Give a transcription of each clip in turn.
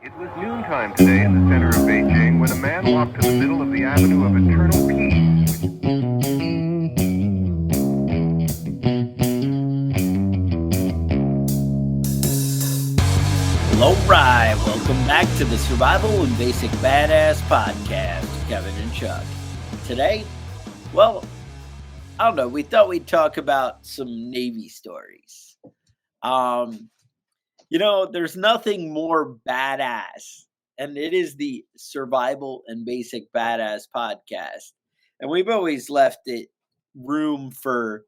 It was noontime today in the center of Beijing when a man walked to the middle of the Avenue of Eternal Peace. All right, welcome back to the Survival and Basic Badass Podcast, Kevin and Chuck. Today, well, I don't know, we thought we'd talk about some Navy stories. There's nothing more badass, and it is the Survival and Basic Badass Podcast. And we've always left it room for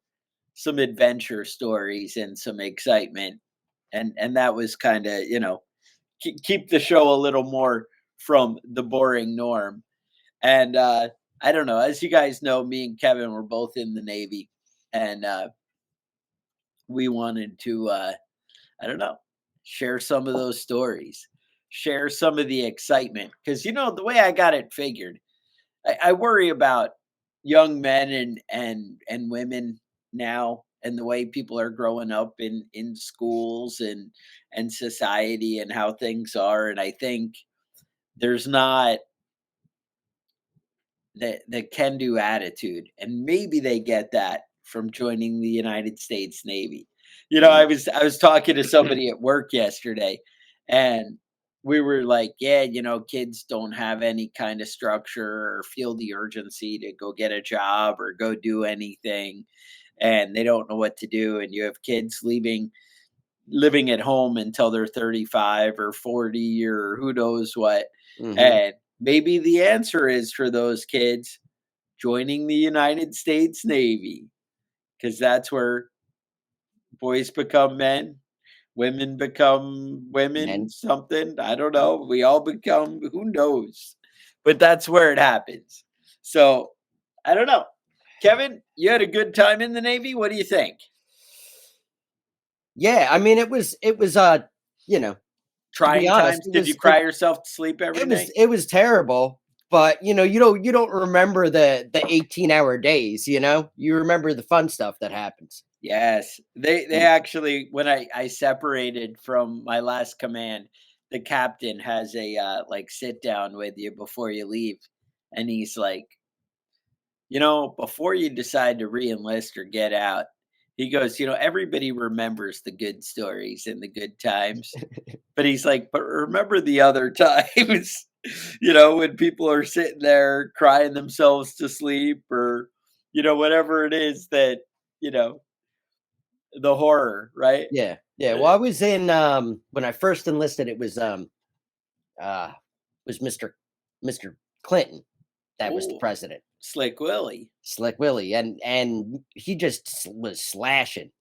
some adventure stories and some excitement. And that was kind of, keep the show a little more from the boring norm. And I don't know, as you guys know, me and Kevin were both in the Navy, and we wanted to, I don't know, share some of those stories, share some of the excitement. Because, the way I got it figured, I worry about young men and women now, and the way people are growing up in schools and society and how things are. And I think there's not the can do attitude, and maybe they get that from joining the United States Navy. I was talking to somebody at work yesterday, and we were like, yeah, kids don't have any kind of structure or feel the urgency to go get a job or go do anything, and they don't know what to do. And you have kids living at home until they're 35 or 40 or who knows what. And maybe the answer is for those kids joining the United States Navy, because that's where boys become men, women become women, something. I don't know. We all become, who knows? But that's where it happens. So I don't know. Kevin, you had a good time in the Navy. What do you think? Yeah, I mean, it was trying times. Did you cry yourself to sleep every night? It was terrible, but you don't remember the 18-hour days. You remember the fun stuff that happens. Yes, they actually, when I separated from my last command, the captain has a sit down with you before you leave, and he's like, before you decide to re-enlist or get out, he goes, everybody remembers the good stories and the good times, but he's like, but remember the other times, when people are sitting there crying themselves to sleep, or whatever it is that the horror, right? Yeah. Well, I was in when I first enlisted, it was Mr. Clinton that was the president. Slick Willie, and he just was slashing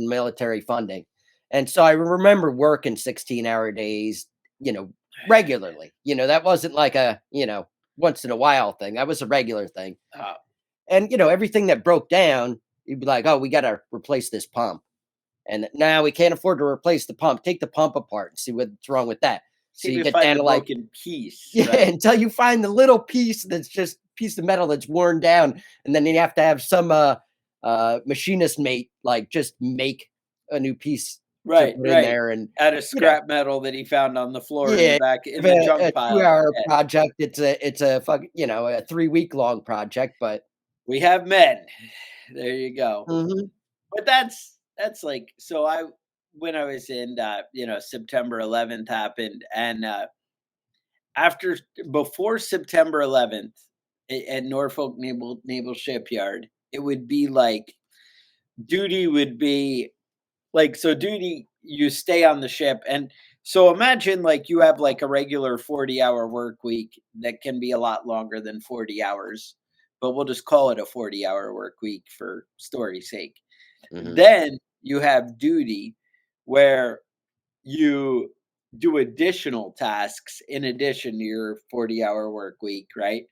military funding, and so I remember working 16-hour days, regularly. That wasn't like a once in a while thing. That was a regular thing. And everything that broke down, you'd be like, oh, we got to replace this pump. And now we can't afford to replace the pump. Take the pump apart and see what's wrong with that. So you get down to like piece. Yeah, right? Until you find the little piece that's just piece of metal that's worn down. And then you have to have some machinist mate like just make a new piece. Right. In there and out of scrap metal that he found on the floor in the back in the junk pile. 2-hour project. It's a fucking a 3-week long project, but we have men. There you go. But that's like, so when I was in September 11th happened, and before September 11th at Norfolk Naval Shipyard, it would be like duty would be like, so duty, you stay on the ship. And so imagine like you have like a regular 40-hour work week that can be a lot longer than 40 hours, but we'll just call it a 40-hour work week for story's sake. Then you have duty where you do additional tasks in addition to your 40-hour work week, right?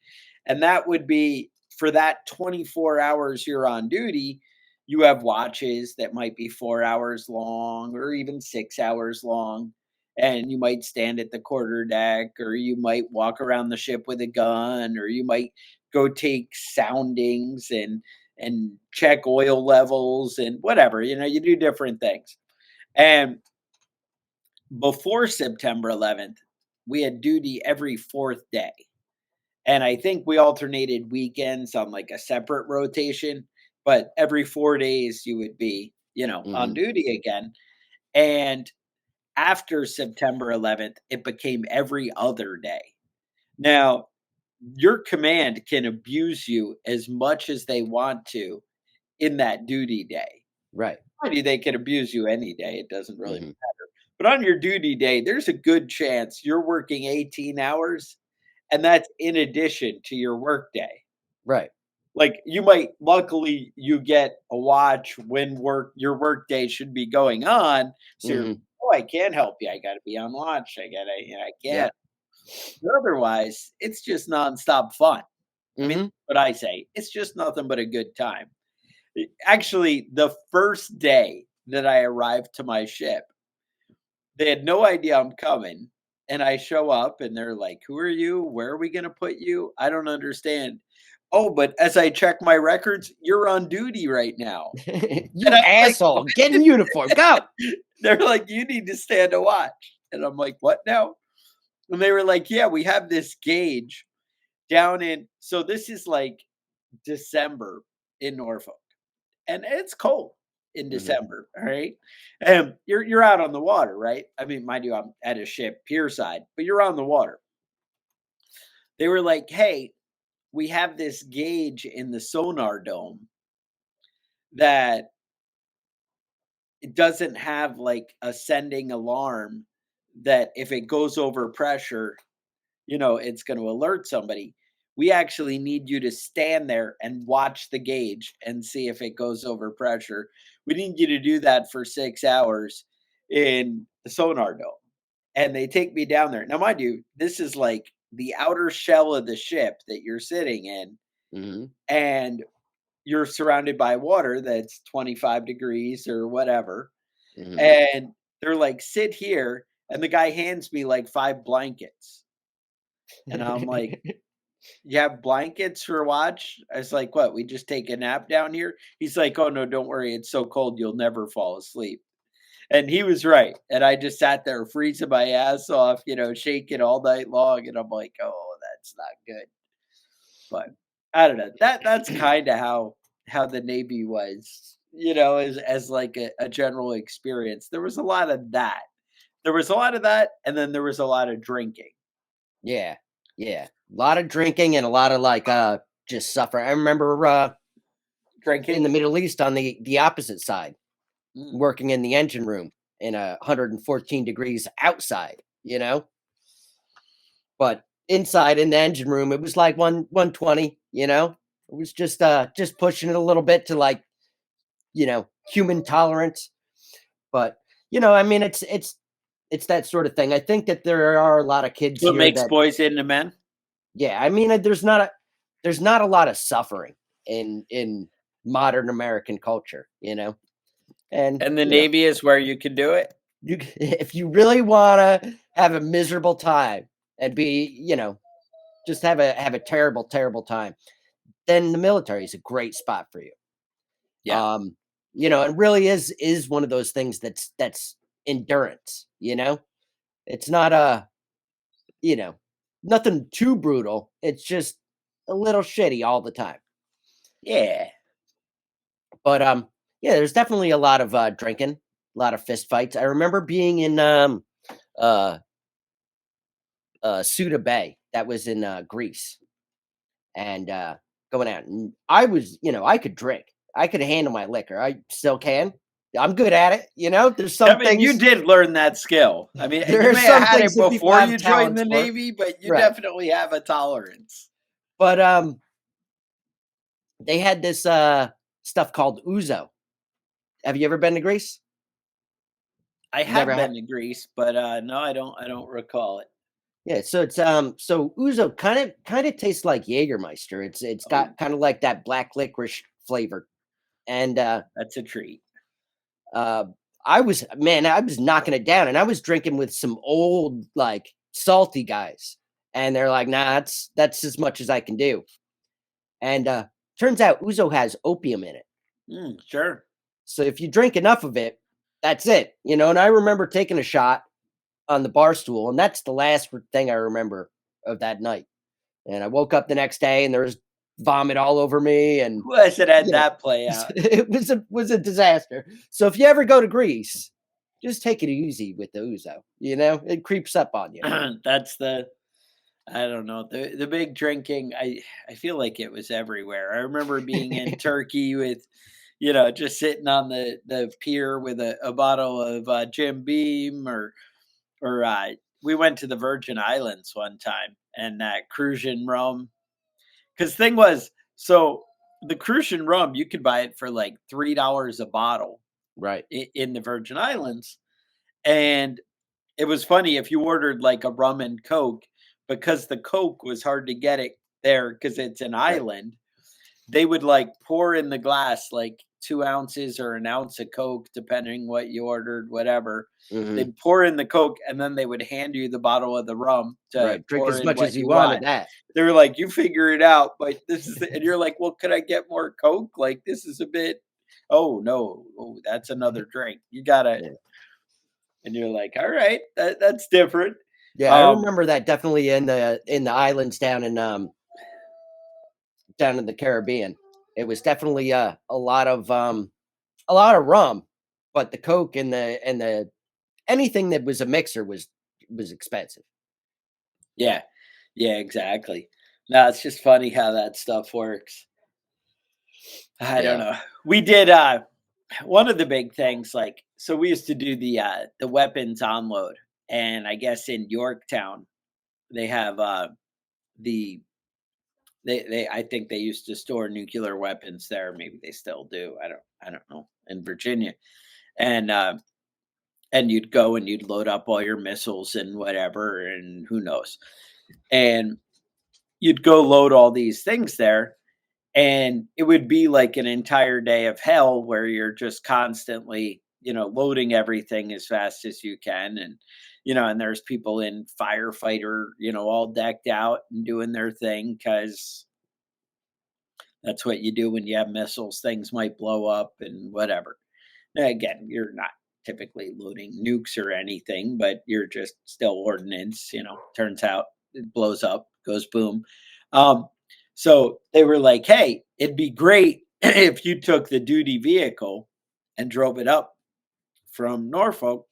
And that would be for that 24 hours you're on duty, you have watches that might be 4 hours long or even 6 hours long. And you might stand at the quarter deck, or you might walk around the ship with a gun, or you might go take soundings and check oil levels and whatever, you do different things. And before September 11th, we had duty every 4th day. And I think we alternated weekends on like a separate rotation, but every 4 days you would be, on Mhm. duty again. And after September 11th, it became every other day. Now, your command can abuse you as much as they want to in that duty day. Right. Mind you, they can abuse you any day. It doesn't really Mhm. matter. But on your duty day, there's a good chance you're working 18 hours, and that's in addition to your work day. Right. Like, you might luckily, you get a watch when your work day should be going on, so you're, Mhm. "Oh, I can't help you. I gotta be on watch. I can't." Yep. But otherwise, it's just nonstop fun. I mean, Mhm. what I say, it's just nothing but a good time. Actually, the first day that I arrived to my ship, they had no idea I'm coming, and I show up, and they're like, "Who are you? Where are we gonna put you? I don't understand." "Oh, but as I check my records, you're on duty right now." And You I'm like, asshole. Get in uniform. Go. they're like, "You need to stand a watch." And I'm like, "What now?" And they were like, "Yeah, we have this gauge down in," so this is like December in Norfolk, and it's cold in Mhm. December, all right? And you're out on the water, right? I mean, mind you, I'm at a ship pierside, but you're on the water. They were like, "Hey, we have this gauge in the sonar dome that it doesn't have like a sending alarm that if it goes over pressure, it's going to alert somebody. We actually need you to stand there and watch the gauge and see if it goes over pressure. We need you to do that for 6 hours in the sonar dome." And they take me down there. Now, mind you, this is like the outer shell of the ship that you're sitting in, Mhm. and you're surrounded by water that's 25 degrees or whatever. Mhm. And they're like, "Sit here." And the guy hands me like 5 blankets. And I'm like, "You have blankets for watch?" I was like, "What? We just take a nap down here?" He's like, "Oh, no, don't worry. It's so cold, you'll never fall asleep." And he was right. And I just sat there freezing my ass off, shaking all night long. And I'm like, "Oh, that's not good." But I don't know. That's kind of how the Navy was, as like a general experience. There was a lot of that. There was a lot of that, and then there was a lot of drinking. Yeah. Yeah. A lot of drinking and a lot of like just suffering. I remember in Drinking? the Middle East on the opposite side, Mm. working in the engine room in 114 degrees outside, but inside in the engine room it was like 120. It was just pushing it a little bit to like, human tolerance. But I mean, it's that sort of thing. I think that there are a lot of kids What here makes that, boys into men? yeah, I mean, there's not a lot of suffering in modern American culture, and And the Navy is where you can do it? if you really want to have a miserable time and be, just have a terrible, terrible time, then the military is a great spot for you. Yeah. Um, it really is one of those things that's endurance. It's not you know, nothing too brutal. It's just a little shitty all the time. Yeah. But yeah, there's definitely a lot of drinking, a lot of fist fights. I remember being in uh Suda Bay, that was in Greece, and going out. And I was, I could drink. I could handle my liquor. I still can. I'm good at it. There's I some mean, you things. did learn that skill. I mean, There you are may have some had things it that people before have you joined talents the for. Navy, but you Right. definitely have a tolerance. But they had this stuff called ouzo. Have you ever been to Greece? I Never have have. been to Greece, but no, I don't recall it. Yeah, so it's so ouzo kind of tastes like Jägermeister. It's Oh, got kind of like that black licorice flavor. And that's a treat. uh I was knocking it down, and I was drinking with some old like salty guys. And they're like, "Nah, that's as much as I can do." And turns out ouzo has opium in it. Sure. So if you drink enough of it, that's it. And I remember taking a shot, on the bar stool, and that's the last thing I remember of that night. And I woke up the next day, and there was vomit all over me, and Who hasn't had you know, that play out? it was a disaster. So if you ever go to Greece, just take it easy with the ouzo. You know, it creeps up on you. That's the I don't know the big drinking. I feel like it was everywhere. I remember being in Turkey with, just sitting on the pier with a bottle of Jim Beam, or we went to the Virgin Islands one time and that Crucian rum. Because thing was, so the Crucian rum you could buy it for like $3 a bottle Right. in the Virgin Islands, and it was funny if you ordered like a rum and coke, because the coke was hard to get it there because it's an Right. island. They would like pour in the glass like 2 ounces or an ounce of coke, depending what you ordered, whatever. Hmm. They'd pour in the coke and then they would hand you the bottle of the rum to Right. Drink pour as in much what as you you want of want. that. They were like, "You figure it out," but and you're like, "Well, could I get more coke? Like, this is a bit." Oh no, oh, that's another drink. You gotta, Yeah. and you're like, "All right, that's different." Yeah, I Um, remember that definitely in the islands down in the Caribbean. It was definitely a lot of rum, but the Coke and the anything that was a mixer was expensive. yeah, yeah, exactly. No, it's just funny how that stuff works. I don't Yeah. know. We did one of the big things, like, so we used to do the weapons unload, and I guess in Yorktown they have the they I think they used to store nuclear weapons there. Maybe they still do. I don't know, in Virginia. And and you'd go and you'd load up all your missiles and whatever, and who knows. And you'd go load all these things there, and it would be like an entire day of hell where you're just constantly, loading everything as fast as you can. And and there's people in firefighter, all decked out and doing their thing, because that's what you do when you have missiles. Things might blow up and whatever. Now, again, you're not typically loading nukes or anything, but you're just still ordnance. Turns out it blows up, goes boom. Um, so they were like, "Hey, it'd be great if you took the duty vehicle and drove it up from Norfolk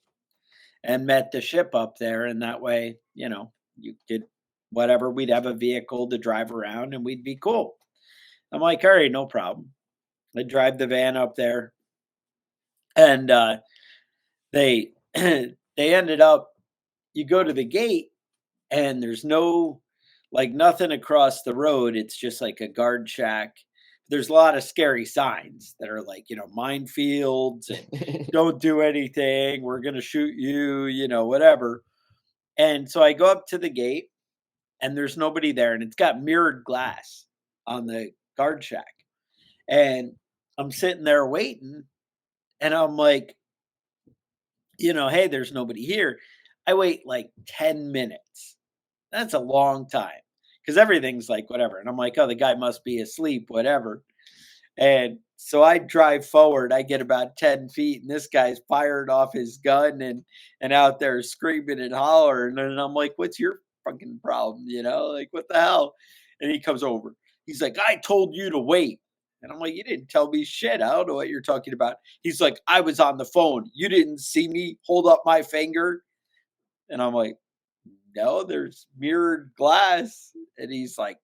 and met the ship up there, and that way, you could whatever. We'd have a vehicle to drive around, and we'd be cool." I'm like, "All right, no problem." I drive the van up there, and they they ended up, you go to the gate and there's no, like, nothing across the road. It's just like a guard shack. There's a lot of scary signs that are like, minefields and don't do anything, we're going to shoot you, whatever. And so I go up to the gate and there's nobody there, and it's got mirrored glass on the guard shack. And I'm sitting there waiting, and I'm like, "Hey, there's nobody here." I wait like 10 minutes. That's a long time, because everything's like whatever. And I'm like, "Oh, the guy must be asleep, whatever." And so I drive forward. I get about 10 feet, and this guy's fired off his gun and out there screaming and hollering. And I'm like, "What's your fucking problem? Like, what the hell?" And he comes over. He's like, "I told you to wait." And I'm like, "You didn't tell me shit. I don't know what you're talking about." He's like, "I was on the phone. You didn't see me hold up my finger." And I'm like, "No, there's mirrored glass." And he's like,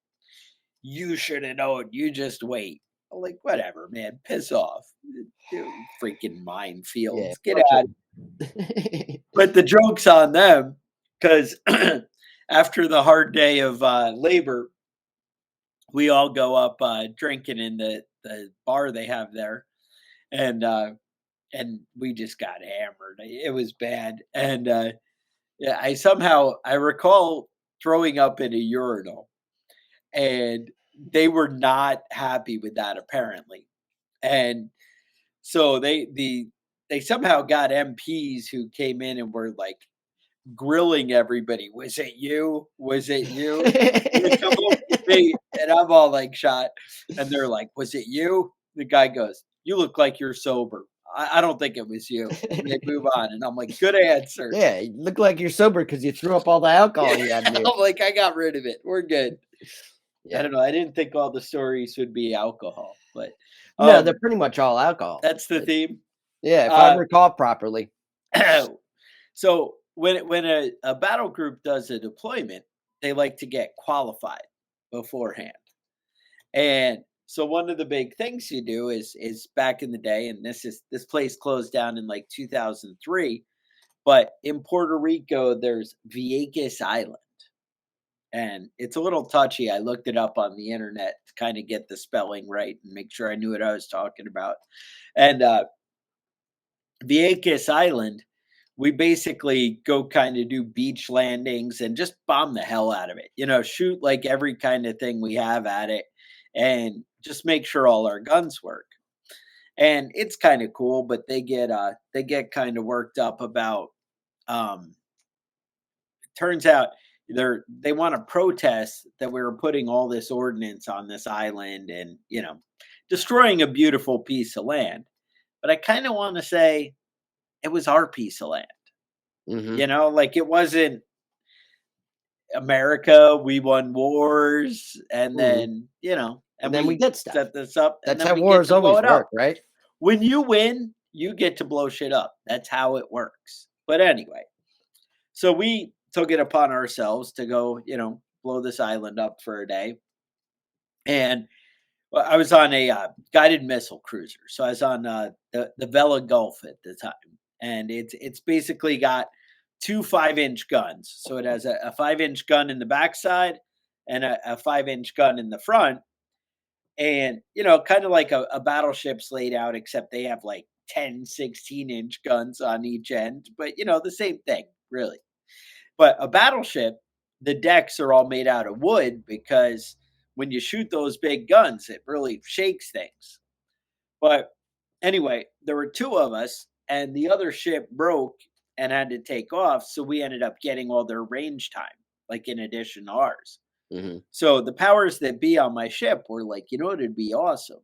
"You should have known. You just wait." I'm like, "Whatever, man. Piss off. Dude, freaking Yeah, minefields. Get bunch out." of But the joke's on them, because after the hard day of labor, we all go up drinking in the bar they have there. And we just got hammered. It was bad. And yeah, I recall throwing up in a urinal, and they were not happy with that, apparently. And so they somehow got MPs who came in and were like grilling everybody. "Was it you? Was it you?" They come over to me, and I'm all like shot, and they're like, "Was it you?" The guy goes, "You look like you're sober." I don't think it was you. And they move on, and I'm like, good answer. Yeah, you look like you're sober because you threw up all the alcohol you had in you. I'm like, I got rid of it. We're good. I Yeah. don't know. I didn't think all the stories would be alcohol, but No, they're pretty much all alcohol. that's the theme. Yeah, if I recall properly. So when a battle group does a deployment, they like to get qualified beforehand. And so one of the big things you do is back in the day, and this place closed down in like 2003, but in Puerto Rico there's Vieques Island. And it's a little touchy. I looked it up on the internet to kind of get the spelling right and make sure I knew what I was talking about. And Vieques Island, we basically go kind of do beach landings and just bomb the hell out of it. Shoot like every kind of thing we have at it and just make sure all our guns work. And it's kind of cool, but they get kind of worked up about turns out they want to protest that we were putting all this ordnance on this island and destroying a beautiful piece of land. But I kind of want to say it was our piece of land. Like it wasn't America. We won wars, and then and then we did stuff. Set this up. That's how wars always work, right? When you win, you get to blow shit up. That's how it works. But anyway, so we took it upon ourselves to go, blow this island up for a day. And I was on a guided missile cruiser. So I was on the Vela Gulf at the time. And it's basically got two 5-inch guns. So it has a 5-inch gun in the backside and a 5-inch gun in the front. And, kind of like a battleship's laid out, except they have like 10, 16-inch guns on each end. But, the same thing, really. But a battleship, the decks are all made out of wood because when you shoot those big guns, it really shakes things. But anyway, there were two of us, and the other ship broke and had to take off. So we ended up getting all their range time, like in addition to ours. So the powers that be on my ship were like, it'd be awesome.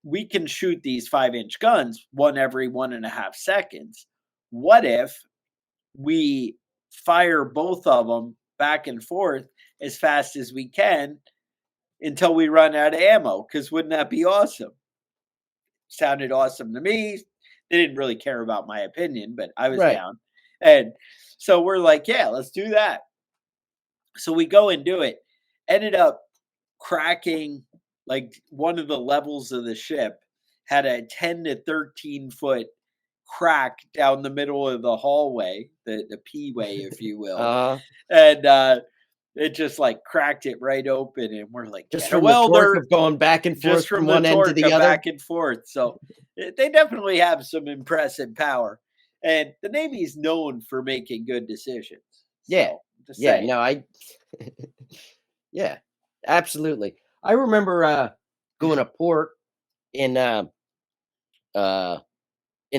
We can shoot these 5-inch guns one every 1.5 seconds. What if we fire both of them back and forth as fast as we can until we run out of ammo? Because wouldn't that be awesome? Sounded awesome to me. They didn't really care about my opinion, but I was down. And so we're like, yeah, let's do that. So we go and do it. Ended up cracking like one of the levels of the ship had a 10 to 13 foot crack down the middle of the hallway, the P way, if you will. And it just like cracked it right open, and we're like, just from the torque of going back and forth just from one end to the other, back and forth. So they definitely have some impressive power, and the Navy's known for making good decisions. Yeah, so, yeah, no, yeah, absolutely. I remember going to port in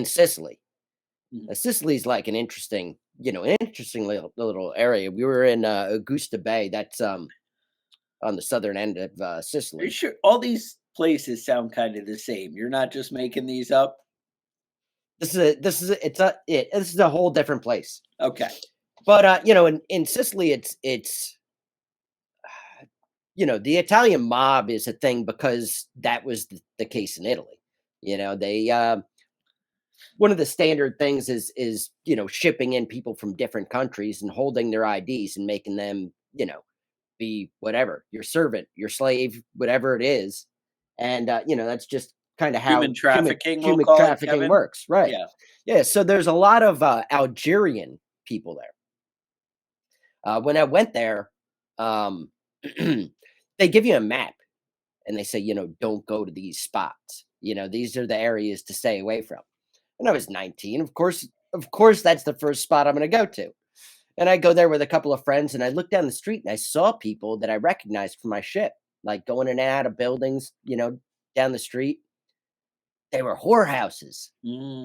Sicily. Sicily's like an interesting little area. We were in Augusta Bay. That's on the southern end of Sicily. Are you sure? All these places sound kind of the same. You're not just making these up. This is a whole different place. Okay. But in Sicily, it's the Italian mob is a thing because that was the case in Italy. They one of the standard things is shipping in people from different countries and holding their IDs and making them be whatever, your servant, your slave, whatever it is. And that's just kind of how human trafficking works, right? Yeah. So there's a lot of Algerian people there. When I went there, they give you a map and they say, don't go to these spots. These are the areas to stay away from. And I was 19. Of course, that's the first spot I'm going to go to. And I go there with a couple of friends, and I look down the street and I saw people that I recognized from my ship, like going in and out of buildings, down the street. They were whorehouses.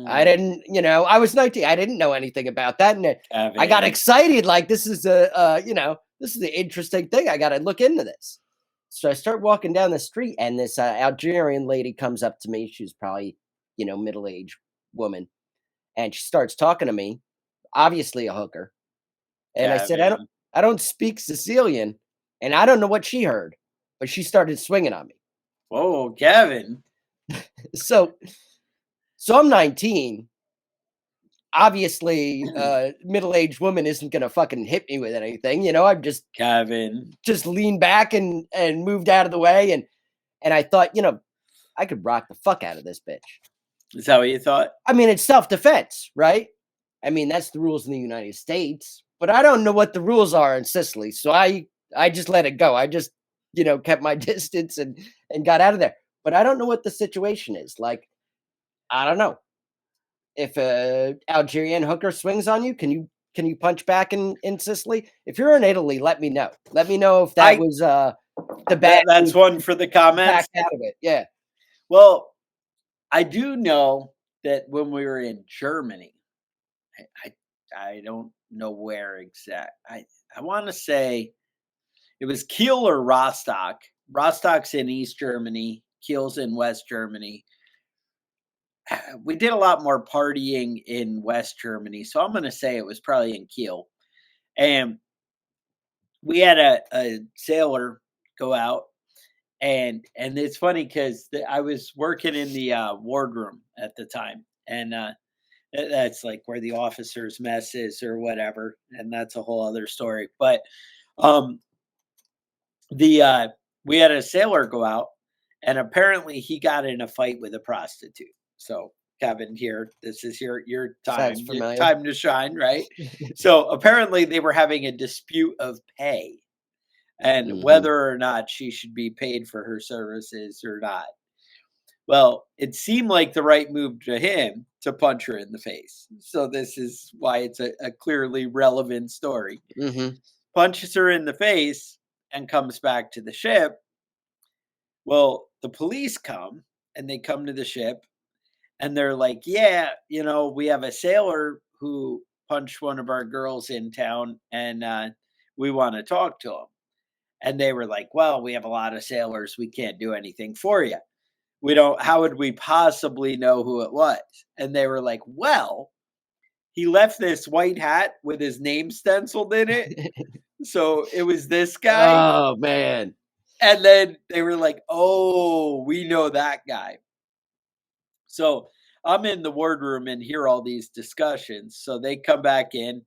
I didn't, I was 19. I didn't know anything about that. And I got excited. Like, this is this is the interesting thing. I got to look into this. So I start walking down the street, and this Algerian lady comes up to me. She was probably middle-aged woman, and she starts talking to me, obviously a hooker. And I said, Kevin. I don't speak Sicilian, and I don't know what she heard, but she started swinging on me. Whoa, Kevin. So I'm 19. Obviously, middle-aged woman isn't gonna fucking hit me with anything. I'm just Kevin. leaned back and moved out of the way, and I thought, I could rock the fuck out of this bitch. Is that what you thought? I mean, it's self-defense, right? I mean, that's the rules in the United States, but I don't know what the rules are in Sicily. So I just let it go. I just, kept my distance and got out of there. But I don't know what the situation is. Like, I don't know. If a Algerian hooker swings on you, can you punch back in Sicily? If you're in Italy, let me know. Let me know if that was the bad. That's one for the comments. Back out of it. Yeah. Well, I do know that when we were in Germany, I don't know where exact. I want to say it was Kiel or Rostock. Rostock's in East Germany. Kiel's in West Germany. We did a lot more partying in West Germany, so I'm going to say it was probably in Kiel. And we had a sailor go out, and it's funny because I was working in the wardroom at the time, and that's like where the officers' mess is or whatever, and that's a whole other story. But we had a sailor go out, and apparently he got in a fight with a prostitute. So Kevin, here, this is your time, time to shine, right? So apparently they were having a dispute of pay, and whether or not she should be paid for her services or not. Well, it seemed like the right move to him to punch her in the face. So this is why it's a clearly relevant story. Punches her in the face and comes back to the ship. Well, the police come, and they come to the ship, and they're like, yeah, we have a sailor who punched one of our girls in town, and we want to talk to him. And they were like, well, we have a lot of sailors. We can't do anything for you. How would we possibly know who it was? And they were like, well, he left this white hat with his name stenciled in it. So it was this guy. Oh, man. And then they were like, oh, we know that guy. So I'm in the wardroom and hear all these discussions. So they come back in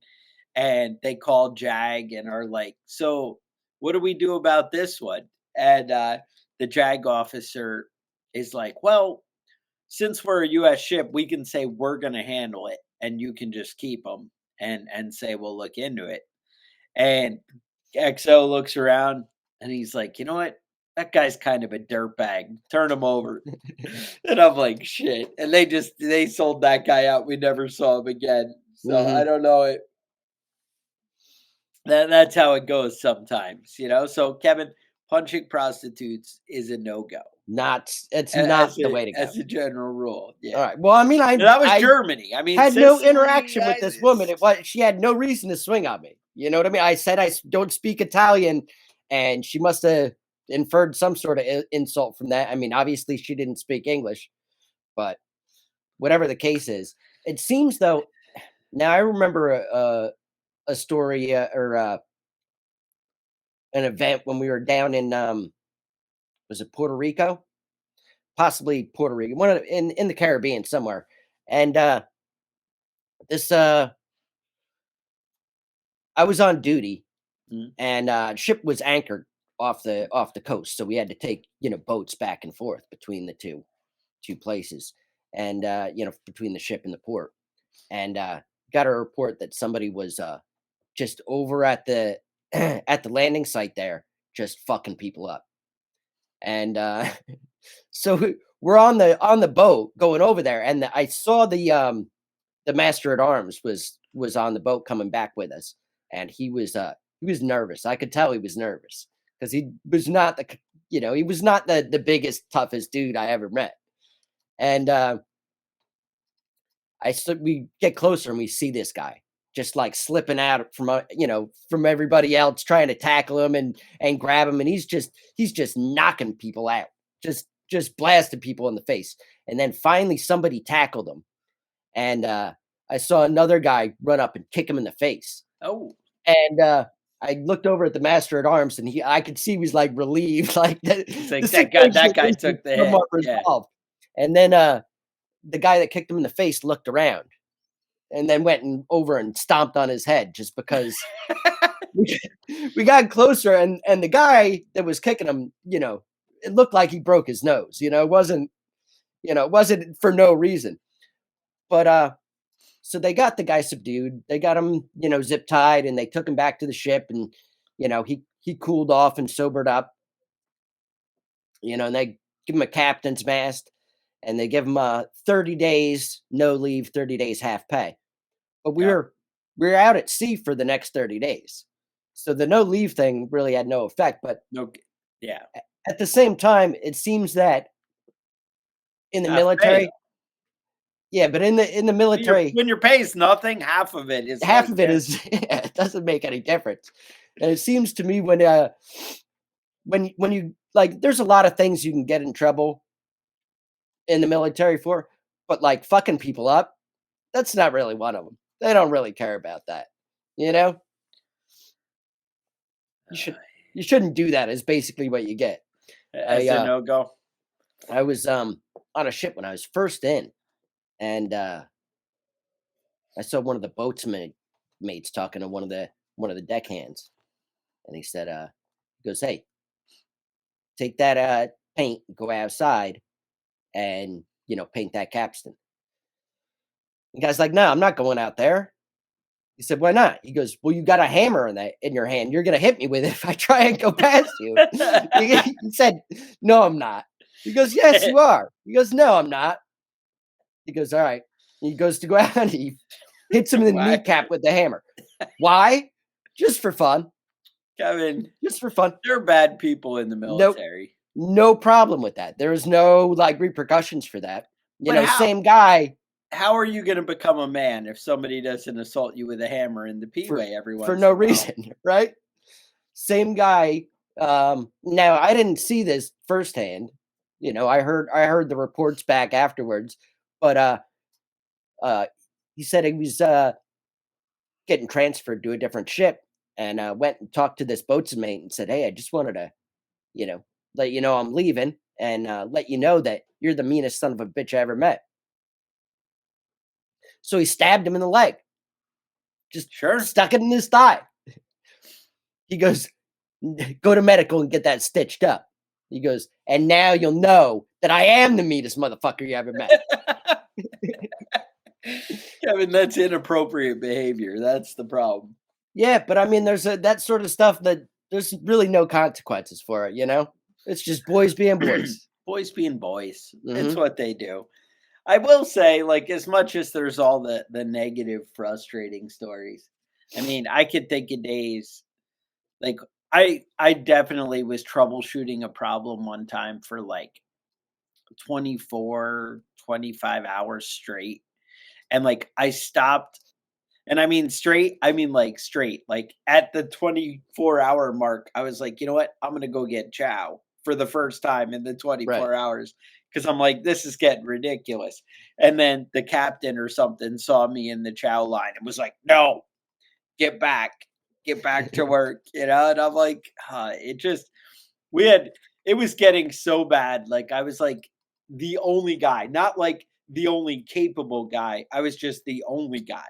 and they call JAG and are like, so what do we do about this one? And the JAG officer is like, well, since we're a U.S. ship, we can say we're going to handle it, and you can just keep them and say we'll look into it. And XO looks around and he's like, you know what? That guy's kind of a dirtbag. Turn him over. And I'm like, shit. And they sold that guy out. We never saw him again. So I don't know it. That's how it goes sometimes, So Kevin, punching prostitutes is a no-go. It's not the way to go. As a general rule. Yeah. All right. Well, I mean, that was Germany. I mean, had no interaction with this woman. She had no reason to swing on me. You know what I mean? I said I don't speak Italian, and she must have inferred some sort of insult from that. I mean, obviously she didn't speak English, but whatever the case is, it seems though. Now I remember a story or an event when we were down in was it Puerto Rico? Possibly Puerto Rico, in the Caribbean somewhere. And this I was on duty, and ship was anchored off the coast, so we had to take boats back and forth between the two places, and between the ship and the port, and got a report that somebody was just over at the at the landing site there, just fucking people up. And so we're on the boat going over there, and I saw the master at arms was on the boat coming back with us, and he was nervous. I could tell he was nervous because he was not the biggest, toughest dude I ever met. And we get closer and we see this guy just like slipping out from everybody else trying to tackle him and grab him, and he's just knocking people out, just just blasted people in the face. And then finally somebody tackled him. And I saw another guy run up and kick him in the face. Oh, And I looked over at the master at arms, and I could see he was like relieved, like it's the like that guy situation took the was hit. somewhat Yeah. resolved. And then the guy that kicked him in the face looked around and then went over and stomped on his head just because we got closer, and the guy that was kicking him, it looked like he broke his nose. It wasn't for no reason. But so they got the guy subdued. They got him, zip tied, and they took him back to the ship, and he cooled off and sobered up. And they give him a captain's mast, and they give him 30 days no leave, 30 days half pay. But we Yeah. were out at sea for the next 30 days. So the no leave thing really had no effect. But No. Yeah. at the same time, it seems that in the Half pay. military, yeah, but in the military, When your pay is nothing, half of it is half like, of it is it doesn't make any difference. And it seems to me when you like, there's a lot of things you can get in trouble in the military for, but like fucking people up, that's not really one of them. They don't really care about that. You shouldn't do that, is basically what you get. as a no go. I was on a ship when I was first in, and I saw one of the mates talking to one of the deckhands, and he said, he goes, "Hey, take that paint, go outside, and paint that capstan." The guy's like, "No, I'm not going out there." He said, "Why not?" He goes, "Well, you got a hammer in your hand. You're gonna hit me with it if I try and go past you." He said, "No, I'm not." He goes, "Yes, you are." He goes, "No, I'm not." He goes, "All right." He goes to go out, and he hits him in the Why? kneecap with the hammer. Why? Just for fun. Kevin, Just for fun. there are bad people in the Nope. military. No problem with that. There is no like repercussions for that. But how? Same guy How are you going to become a man if somebody doesn't assault you with a hammer in the P-way every once for in no a while? reason, right? Same guy. Now I didn't see this firsthand. I heard the reports back afterwards, but he said he was getting transferred to a different ship, and went and talked to this boatswain mate and said, "Hey, I just wanted to, let you know I'm leaving, and let you know that you're the meanest son of a bitch I ever met." So he stabbed him in the leg, just Sure. stuck it in his thigh. He goes, "Go to medical and get that stitched up." He goes, "And now you'll know that I am the meanest motherfucker you ever met." Kevin, that's inappropriate behavior. That's the problem. Yeah, but I mean, there's that sort of stuff that there's really no consequences for it. It's just boys being boys. Boys being boys. It's Mhm. what they do. I will say, like, as much as there's all the negative, frustrating stories, I mean, I could think of days like I definitely was troubleshooting a problem one time for like 24, 25 hours straight. And like I stopped, and I mean straight, I mean like straight. Like at the 24-hour mark, I was like, you know what? I'm gonna go get chow for the first time in the 24 Right. hours. Because I'm like, this is getting ridiculous. And then the captain or something saw me in the chow line and was like, no, get back, get back to work, And I'm like, it just, it was getting so bad. Like I was like the only guy, not like the only capable guy. I was just the only guy,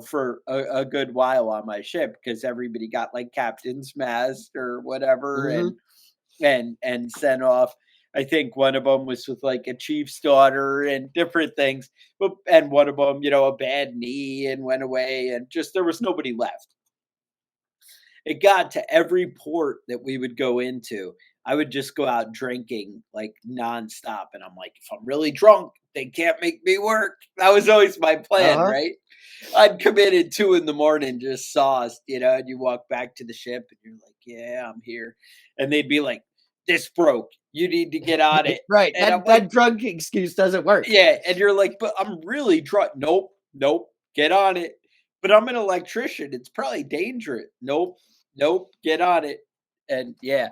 for a good while on my ship because everybody got like captain's mast or whatever Mhm. and sent off. I think one of them was with like a chief's daughter and different things, and one of them, a bad knee and went away, and just there was nobody left. It got to every port that we would go into. I would just go out drinking like nonstop. And I'm like, if I'm really drunk, they can't make me work. That was always my plan, Uh-huh. right? I'd come in at 2 a.m, just sauced, and you walk back to the ship and you're like, yeah, I'm here. And they'd be like, this broke. You need to get on it. Right. And I'm That like, drug excuse doesn't work. yeah. And you're like, but I'm really drunk. Nope. Nope. Get on it. But I'm an electrician. It's probably dangerous. Nope. Nope. Get on it. And yeah.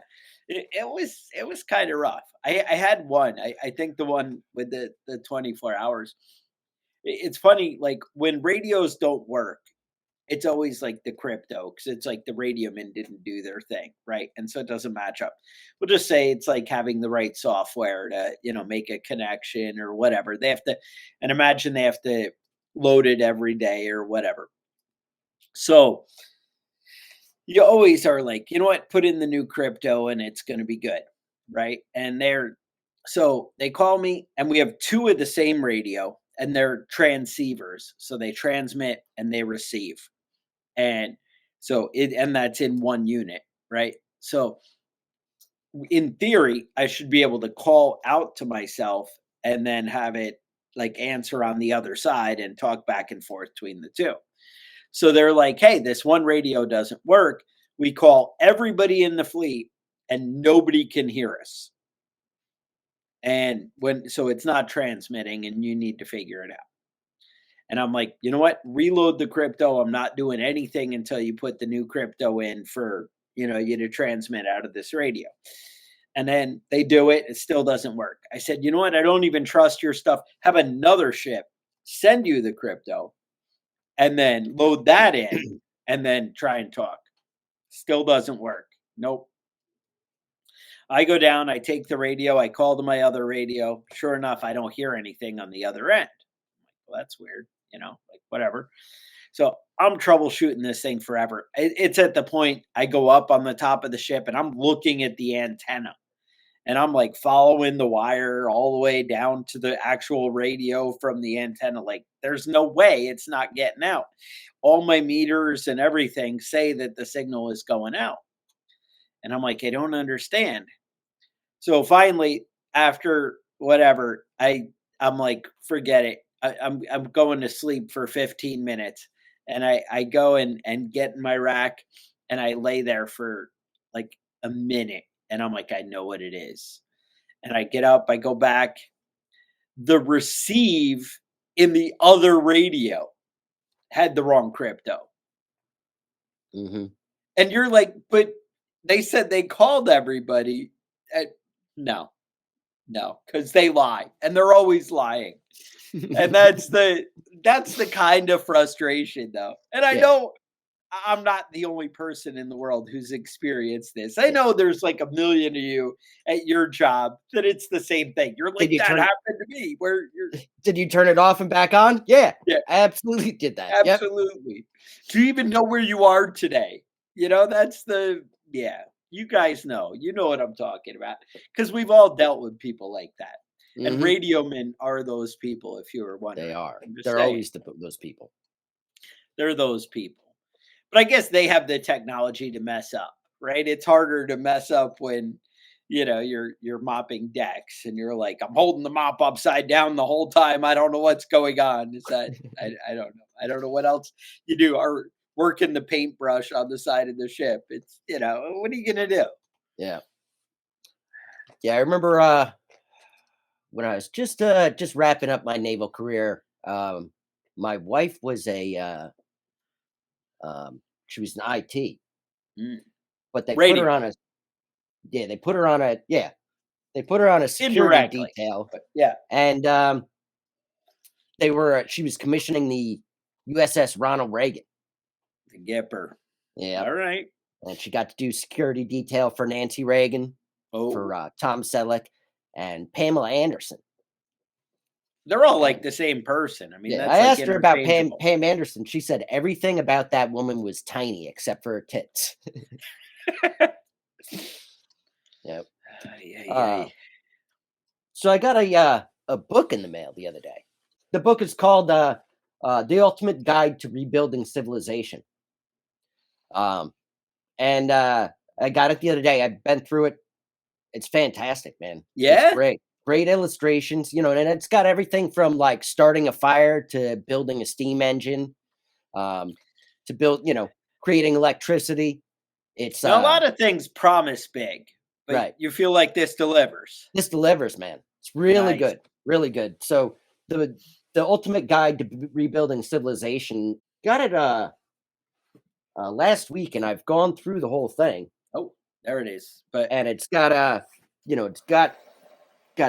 it was kind of rough. I had one. I think the one with the 24 hours. It's funny, like when radios don't work, it's always like the crypto because it's like the radio men didn't do their thing, right? And so it doesn't match up. We'll just say it's like having the right software to, make a connection or whatever. They have to, and imagine they have to load it every day or whatever. So you always are like, you know what, put in the new crypto and it's going to be good, right? And so they call me and we have two of the same radio and they're transceivers. So they transmit and they receive. And and that's in one unit, right? So in theory, I should be able to call out to myself and then have it like answer on the other side and talk back and forth between the two. So they're like, hey, this one radio doesn't work. We call everybody in the fleet and nobody can hear us. And so it's not transmitting and you need to figure it out. And I'm like, you know what? Reload the crypto. I'm not doing anything until you put the new crypto in for, you to transmit out of this radio. And then they do it. It still doesn't work. I said, you know what? I don't even trust your stuff. Have another ship send you the crypto and then load that in and then try and talk. Still doesn't work. Nope. I go down, I take the radio, I call to my other radio. Sure enough, I don't hear anything on the other end. Well, that's weird, like whatever. So I'm troubleshooting this thing forever. It's at the point I go up on the top of the ship and I'm looking at the antenna and I'm like following the wire all the way down to the actual radio from the antenna. Like there's no way it's not getting out. All my meters and everything say that the signal is going out. And I'm like, I don't understand. So finally, after whatever, I'm like, forget it. I'm going to sleep for 15 minutes. And I go and get in my rack and I lay there for like a minute. And I'm like, I know what it is. And I get up, I go back. The receive in the other radio had the wrong crypto. Mm-hmm. And you're like, but they said they called everybody. No, because they lie and they're always lying. And that's the kind of frustration though. And I know I'm not the only person in the world who's experienced this. I know there's like a million of you at your job that it's the same thing. You're like, that happened to me where did you turn it off and back on? Yeah. Yeah. I absolutely did that. Absolutely. Yep. Do you even know where you are today? That's you guys know. You know what I'm talking about. Because we've all dealt with people like that. Mm-hmm. And radio men are those people, if you were wondering. They are. They're always those people. They're those people. But I guess they have the technology to mess up, right? It's harder to mess up when, you're mopping decks and you're like, I'm holding the mop upside down the whole time. I don't know what's going on. Is that I don't know. I don't know what else you do. Or working the paintbrush on the side of the ship. It's what are you gonna do? Yeah. Yeah, I remember when I was just wrapping up my naval career. My wife was she was in IT, but they put her on a security detail. Yeah, and she was commissioning the USS Ronald Reagan. The Gipper. Yeah. All right. And she got to do security detail for Nancy Reagan, for Tom Selleck, and Pamela Anderson. They're all like the same person. I mean, I asked her about Pam Anderson. She said everything about that woman was tiny except for her tits. Yep. So I got a book in the mail the other day. The book is called The Ultimate Guide to Rebuilding Civilization. And I got it the other day. I've been through it. It's fantastic, man. Yeah. It's great illustrations, and it's got everything from like starting a fire to building a steam engine, to build, creating electricity. It's now, a lot of things promise big, but right. You feel like this delivers. This delivers, man. It's really good. Really good. So the Ultimate Guide to Rebuilding Civilization, got it last week, and I've gone through the whole thing. Oh, There it is. But and it's got it's got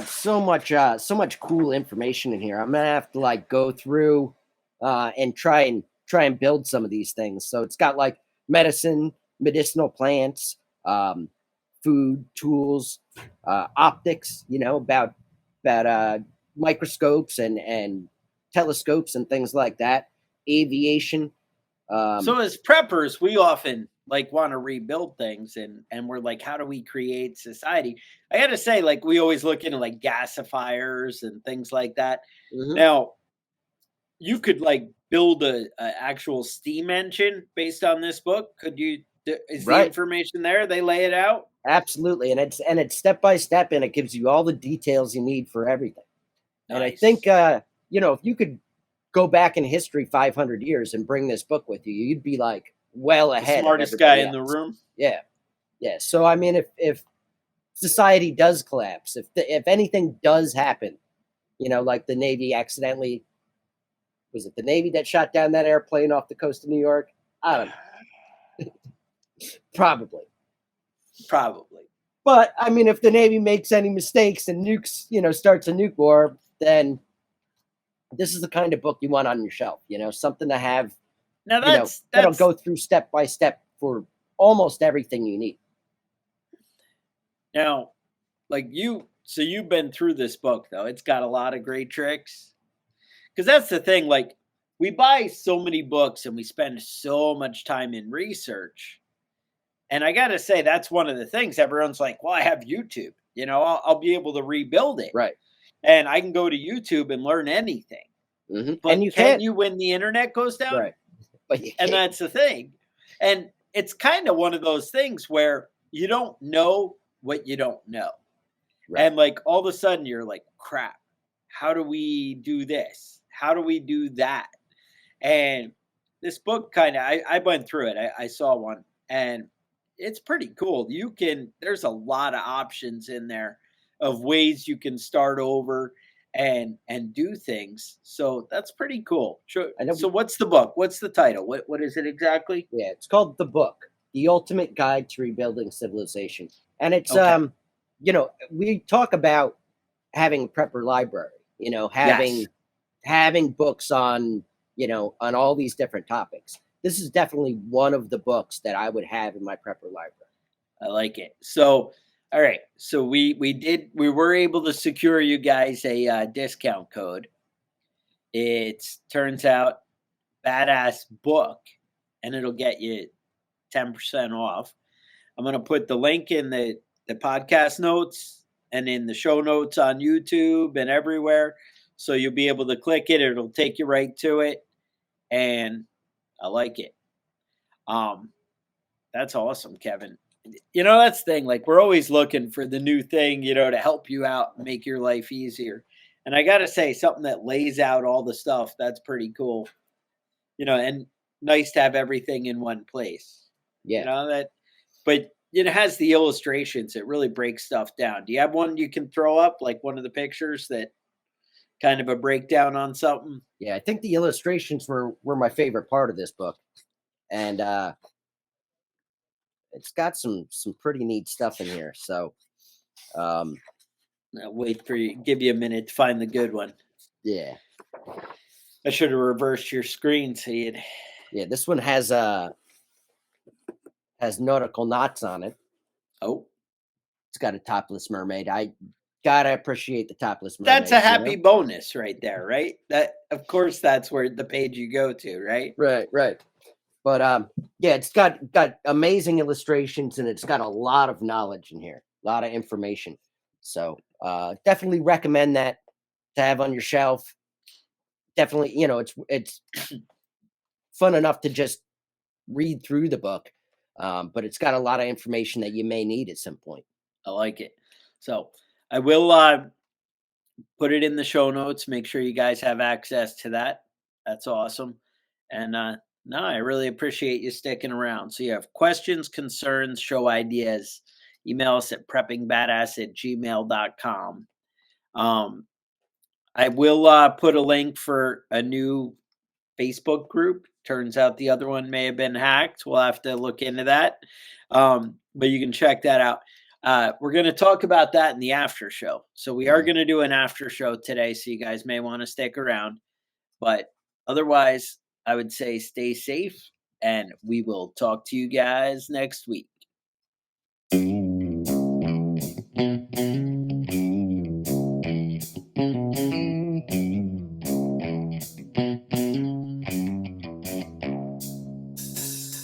so much cool information in here. I'm gonna have to like go through and try and build some of these things. So it's got like medicinal plants, food, tools, optics, about microscopes and telescopes and things like that, aviation. so as preppers, we often like want to rebuild things, and we're like, how do we create society? I got to say, like, we always look into like gasifiers and things like that. Mhm. Now, you could like build a actual steam engine based on this book. Could you? Is the Right. information there? They lay it out. Absolutely, and it's step by step, and it gives you all the details you need for everything. And I Nice. think if you could go back in history 500 years and bring this book with you, you'd be like well The ahead of smartest guy everybody in the else. room. Yeah, yeah. So I mean, if society does collapse, if anything does happen, like the Navy accidentally, was it the Navy that shot down that airplane off the coast of New York? I don't know. Probably. Probably. But I mean, if the Navy makes any mistakes and nukes, starts a nuke war, then this is the kind of book you want on your shelf. Something to have, Now that'll go through step by step for almost everything you need. now, like you. So you've been through this book though. It's got a lot of great tricks. Because that's the thing. Like we buy so many books and we spend so much time in research. And I got to say, that's one of the things everyone's like, well, I have YouTube, I'll be able to rebuild it. Right. And I can go to YouTube and learn anything. Mm-hmm. But And you can can't. you when the internet goes down? Right. But you And can't. that's the thing. And it's kind of one of those things where you don't know what you don't know. Right. And like all of a sudden you're like, crap, how do we do this? How do we do that? And this book kind of, I went through it. I saw one and it's pretty cool. There's a lot of options in there of ways you can start over and do things. So that's pretty cool. Sure. I know. So what's the book? What's the title? What is it exactly? Yeah, it's called The Book, The Ultimate Guide to Rebuilding Civilization. And it's Okay. we talk about having a prepper library, Yes. having books on all these different topics. This is definitely one of the books that I would have in my prepper library. I like it. So, all right. So we were able to secure you guys a discount code. It turns out badass book, and it'll get you 10% off. I'm going to put the link in the podcast notes and in the show notes on YouTube and everywhere. So you'll be able to click it. It'll take you right to it. And I like it. That's awesome, Kevin. That's the thing. Like we're always looking for the new thing, to help you out and make your life easier. And I got to say, something that lays out all the stuff, that's pretty cool. And nice to have everything in one place. Yeah. But it has the illustrations. It really breaks stuff down. Do you have one you can throw up, like one of the pictures that kind of a breakdown on something? Yeah, I think the illustrations were my favorite part of this book. And it's got some pretty neat stuff in here. So I'll wait for you, give you a minute to find the good one. Yeah. I should have reversed your screen so you'd. Yeah, this one has nautical knots on it. Oh, it's got a topless mermaid. I gotta appreciate the topless mermaid. That's a happy bonus right there, right? That, of course, that's where the page you go to, right? Right. But yeah, it's got amazing illustrations and it's got a lot of knowledge in here, a lot of information. So definitely recommend that to have on your shelf. Definitely, it's fun enough to just read through the book, but it's got a lot of information that you may need at some point. I like it. So I will put it in the show notes. Make sure you guys have access to that. That's awesome. And no, I really appreciate you sticking around. So you have questions, concerns, show ideas, email us at preppingbadass@gmail.com. I will put a link for a new Facebook group. Turns out the other one may have been hacked. We'll have to look into that. but you can check that out. We're going to talk about that in the after show. So we are going to do an after show today. So you guys may want to stick around. But otherwise, I would say stay safe, and we will talk to you guys next week.